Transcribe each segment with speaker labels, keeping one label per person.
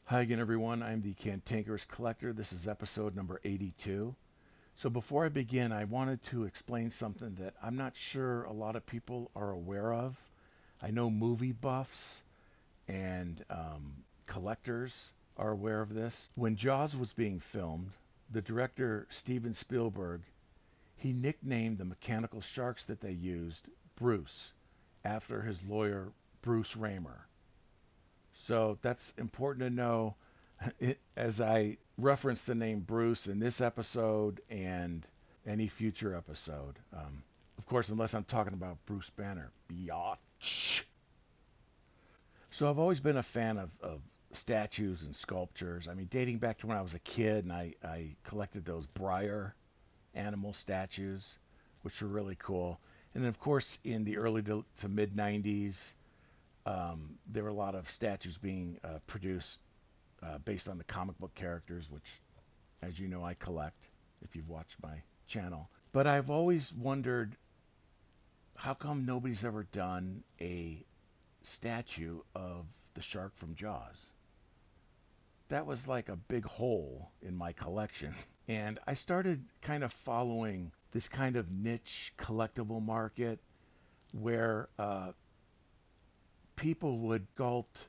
Speaker 1: Hi again, everyone. I'm the Cantankerous Collector. This is episode number 82. So before I begin, I wanted to explain something that I'm not sure a lot of people are aware of. I know movie buffs and collectors are aware of this. When Jaws was being filmed, the director Steven Spielberg, he nicknamed the mechanical sharks that they used Bruce, after his lawyer Bruce Raymer. So that's important to know as I reference the name Bruce in this episode and any future episode. Of course, unless I'm talking about Bruce Banner. Biatch. So I've always been a fan of statues and sculptures. I mean, dating back to when I was a kid and I collected those Breyer animal statues, which were really cool. And then, of course, in the early to mid 90s, there were a lot of statues being produced based on the comic book characters, which, as you know, I collect if you've watched my channel. But I've always wondered, how come nobody's ever done a statue of the shark from Jaws? That was like a big hole in my collection. And I started kind of following this kind of niche collectible market where people would sculpt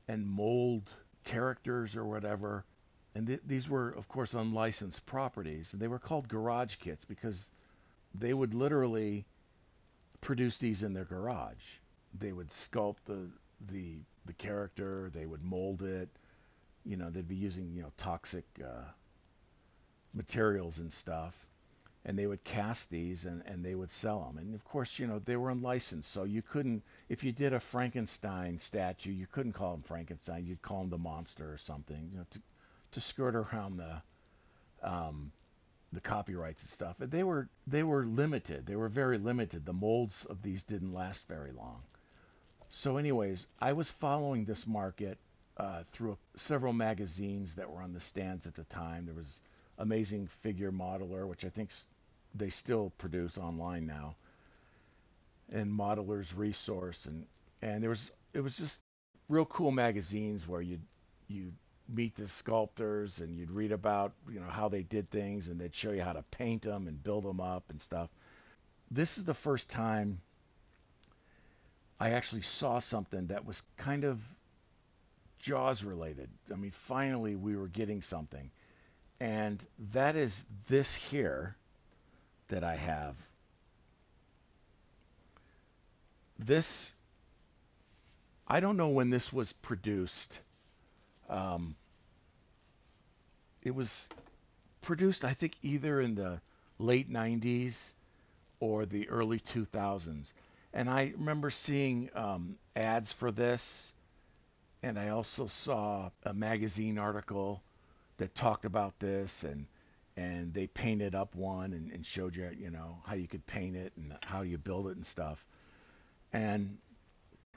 Speaker 1: and mold characters or whatever. And these were, of course, unlicensed properties. And they were called garage kits because they would literally produce these in their garage. They would sculpt the character. They would mold it. You know, they'd be using, toxic materials and stuff. And they would cast these and they would sell them. And of course, they were unlicensed. So you couldn't, if you did a Frankenstein statue, you couldn't call him Frankenstein. You'd call him the monster or something, to skirt around the copyrights and stuff. And they were limited. They were very limited. The molds of these didn't last very long. So anyways, I was following this market through several magazines that were on the stands at the time. There was Amazing Figure Modeler, which I think they still produce online now, and Modeler's Resource, and it was just real cool magazines where you'd meet the sculptors and you'd read about how they did things, and they'd show you how to paint them and build them up and stuff. This is the first time I actually saw something that was kind of Jaws related. I mean, finally we were getting something. And that is this here that I have. This, I don't know when this was produced. It was produced, I think, either in the late 90s or the early 2000s. And I remember seeing ads for this. And I also saw a magazine article that talked about this, and they painted up one and showed you, how you could paint it and how you build it and stuff. And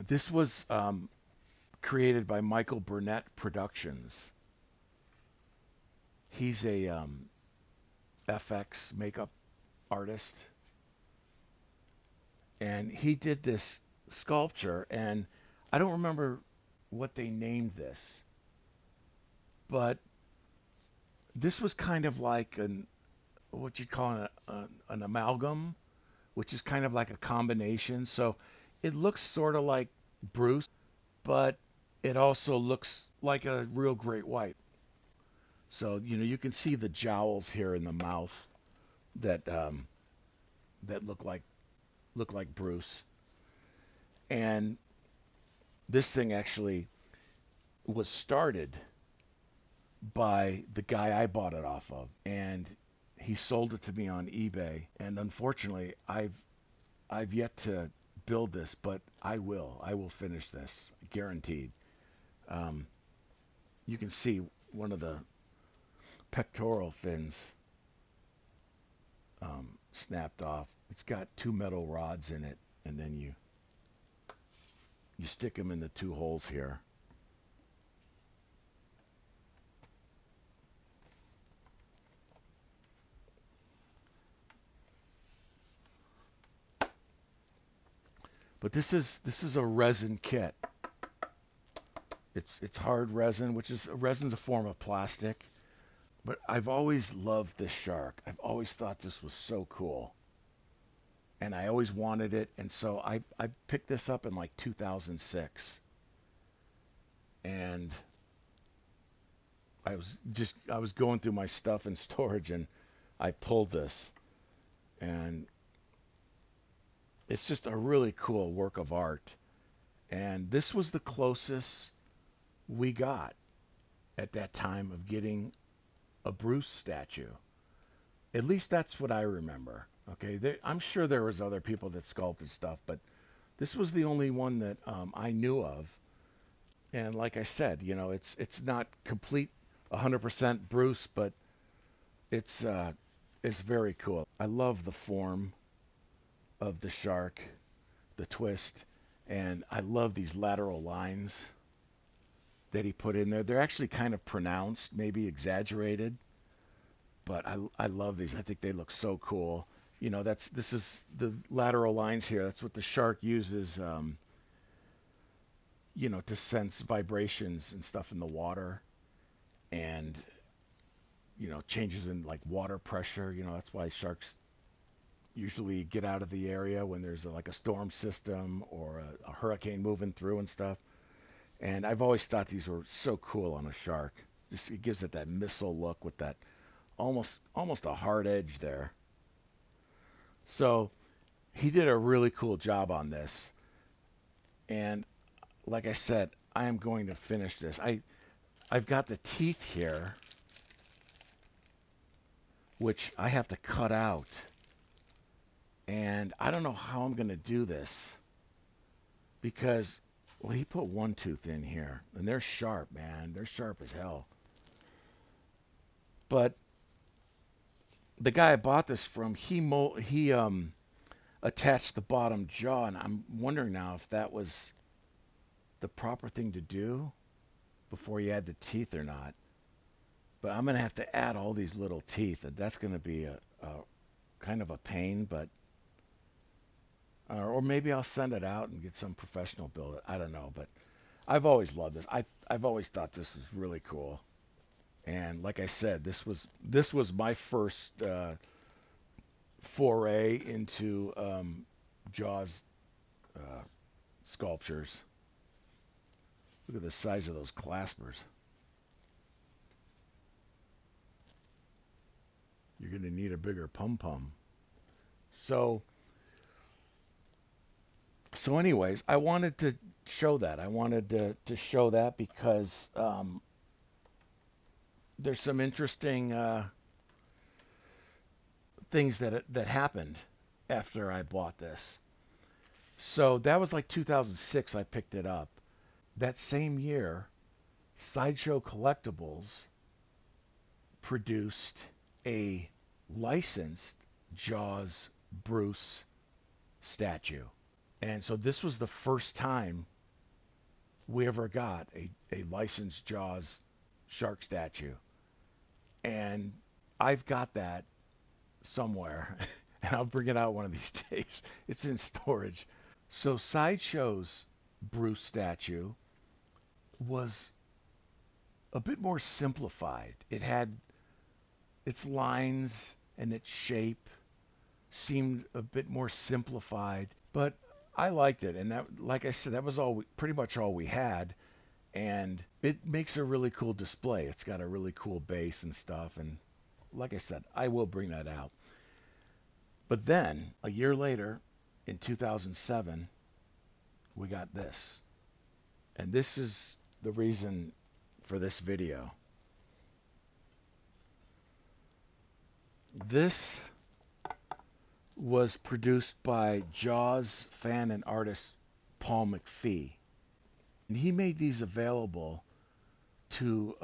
Speaker 1: this was created by Michael Burnett Productions. He's a FX makeup artist. And he did this sculpture, and I don't remember what they named this, but this was kind of like what you'd call an amalgam, which is kind of like a combination. So it looks sort of like Bruce, but it also looks like a real great white. So you can see the jowls here in the mouth that look like Bruce. And this thing actually was started by the guy I bought it off of, and he sold it to me on eBay. And unfortunately, I've yet to build this, but I will finish this, guaranteed. You can see one of the pectoral fins snapped off. It's got two metal rods in it, and then you stick them in the two holes here. But this is a resin kit. It's hard resin, which is resin's a form of plastic. But I've always loved this shark. I've always thought this was so cool. And I always wanted it. And so I picked this up in like 2006. And I was going through my stuff in storage and I pulled this. And it's just a really cool work of art. And this was the closest we got at that time of getting a Bruce statue. At least that's what I remember. Okay, I'm sure there was other people that sculpted stuff, but this was the only one that I knew of. And like I said, you know, it's not complete 100% Bruce, but it's very cool. I love the form of the shark, the twist, and I love these lateral lines that he put in there. They're actually kind of pronounced, maybe exaggerated, but I love these. I think they look so cool. You know, this is the lateral lines here. That's what the shark uses, you know, to sense vibrations and stuff in the water, and you know, changes in like water pressure. You know, that's why sharks usually get out of the area when there's like a storm system or a hurricane moving through and stuff. And I've always thought these were so cool on a shark. Just it gives it that missile look with that almost a hard edge there. So he did a really cool job on this. And like I said, I am going to finish this. I've got the teeth here, which I have to cut out. And I don't know how I'm going to do this because, well, he put one tooth in here, and they're sharp, man. They're sharp as hell. But the guy I bought this from, he attached the bottom jaw, and I'm wondering now if that was the proper thing to do before you add the teeth or not. But I'm going to have to add all these little teeth, and that's going to be a kind of a pain, but or maybe I'll send it out and get some professional build it. I don't know, but I've always loved this. I've always thought this was really cool. And like I said, this was my first foray into Jaws sculptures. Look at the size of those claspers. You're going to need a bigger pom-pom. So anyways, I wanted to show that. I wanted to show that because there's some interesting things that happened after I bought this. So that was like 2006 I picked it up. That same year, Sideshow Collectibles produced a licensed Jaws Bruce statue. And so this was the first time we ever got a licensed Jaws shark statue. And I've got that somewhere, and I'll bring it out one of these days. It's in storage. So Sideshow's Bruce statue was a bit more simplified. It had its lines and its shape seemed a bit more simplified, but I liked it. And that, like I said, that was pretty much all we had. And it makes a really cool display. It's got a really cool base and stuff. And like I said, I will bring that out. But then a year later, in 2007, we got this. And this is the reason for this video. This was produced by Jaws fan and artist Paul McPhee. And he made these available to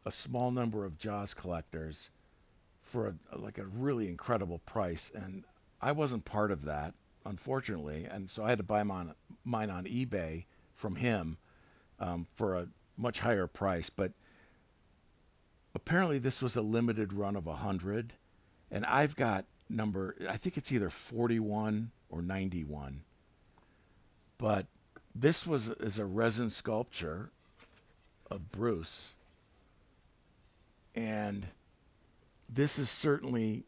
Speaker 1: a small number of Jaws collectors for like a really incredible price. And I wasn't part of that, unfortunately. And so I had to buy mine on eBay from him for a much higher price. But apparently this was a limited run of 100. And I've got I think it's either 41 or 91. But this is a resin sculpture of Bruce. And this is certainly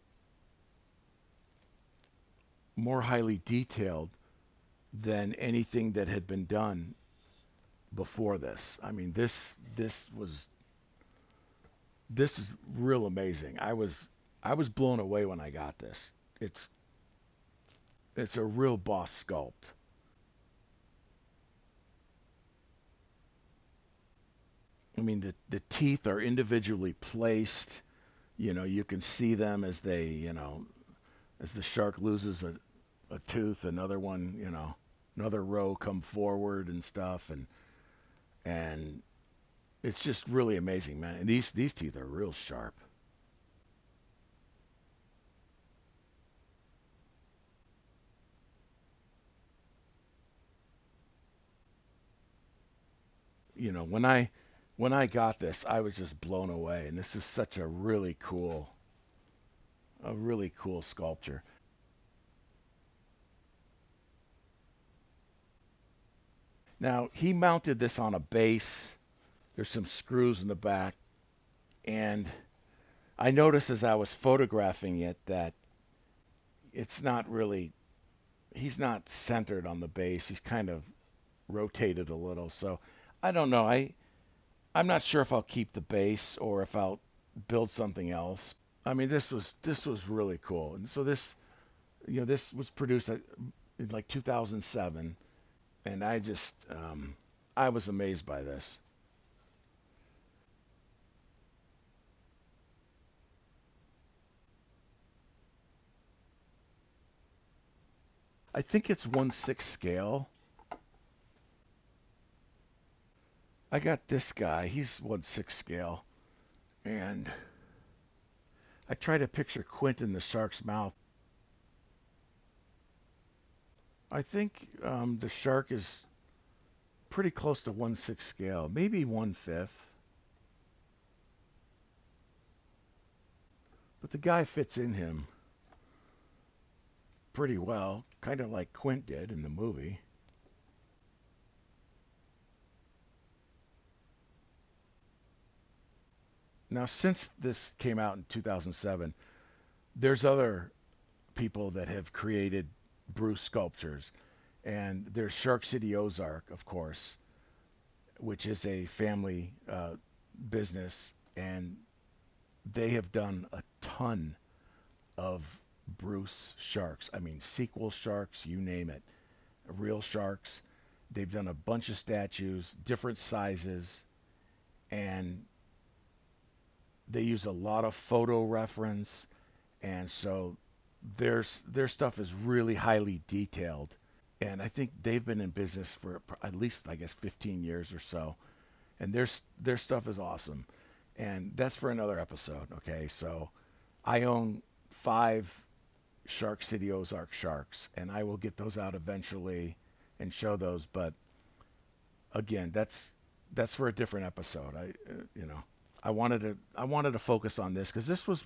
Speaker 1: more highly detailed than anything that had been done before this. I mean, this is real amazing. I was blown away when I got this. It's a real boss sculpt. I mean, the teeth are individually placed. You know, you can see them as they, as the shark loses a tooth, another one, another row come forward and stuff, and it's just really amazing, man. And these teeth are real sharp. When I got this, I was just blown away, and this is such a really cool sculpture. Now, he mounted this on a base. There's some screws in the back, and I noticed as I was photographing it that it's not really, he's not centered on the base. He's kind of rotated a little. So I don't know. I'm not sure if I'll keep the base or if I'll build something else. I mean, this was really cool. And so this was produced in like 2007, and I was amazed by this. I think it's 1/6 scale. I got this guy. He's 1/6 scale. And I try to picture Quint in the shark's mouth. I think the shark is pretty close to 1/6 scale. Maybe 1/5. But the guy fits in him pretty well. Kind of like Quint did in the movie. Now, since this came out in 2007, there's other people that have created Bruce sculptures. And there's Shark City Ozark, of course, which is a family business. And they have done a ton of Bruce sharks. I mean, sequel sharks, you name it. Real sharks. They've done a bunch of statues, different sizes. And they use a lot of photo reference, and so their stuff is really highly detailed. And I think they've been in business for at least, I guess, 15 years or so. And their stuff is awesome. And that's for another episode, okay? So I own 5 Shark City Ozark sharks, and I will get those out eventually and show those. But again, that's for a different episode. I wanted to focus on this because this was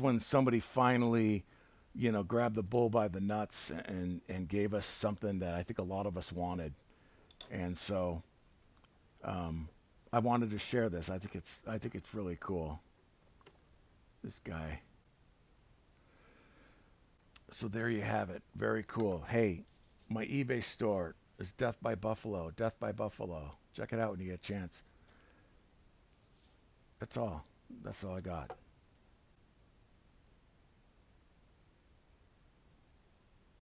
Speaker 1: when somebody finally, grabbed the bull by the nuts and gave us something that I think a lot of us wanted. And so I wanted to share this. I think it's really cool. This guy. So there you have it. Very cool. Hey, my eBay store is Death by Buffalo. Death by Buffalo. Check it out when you get a chance. That's all I got.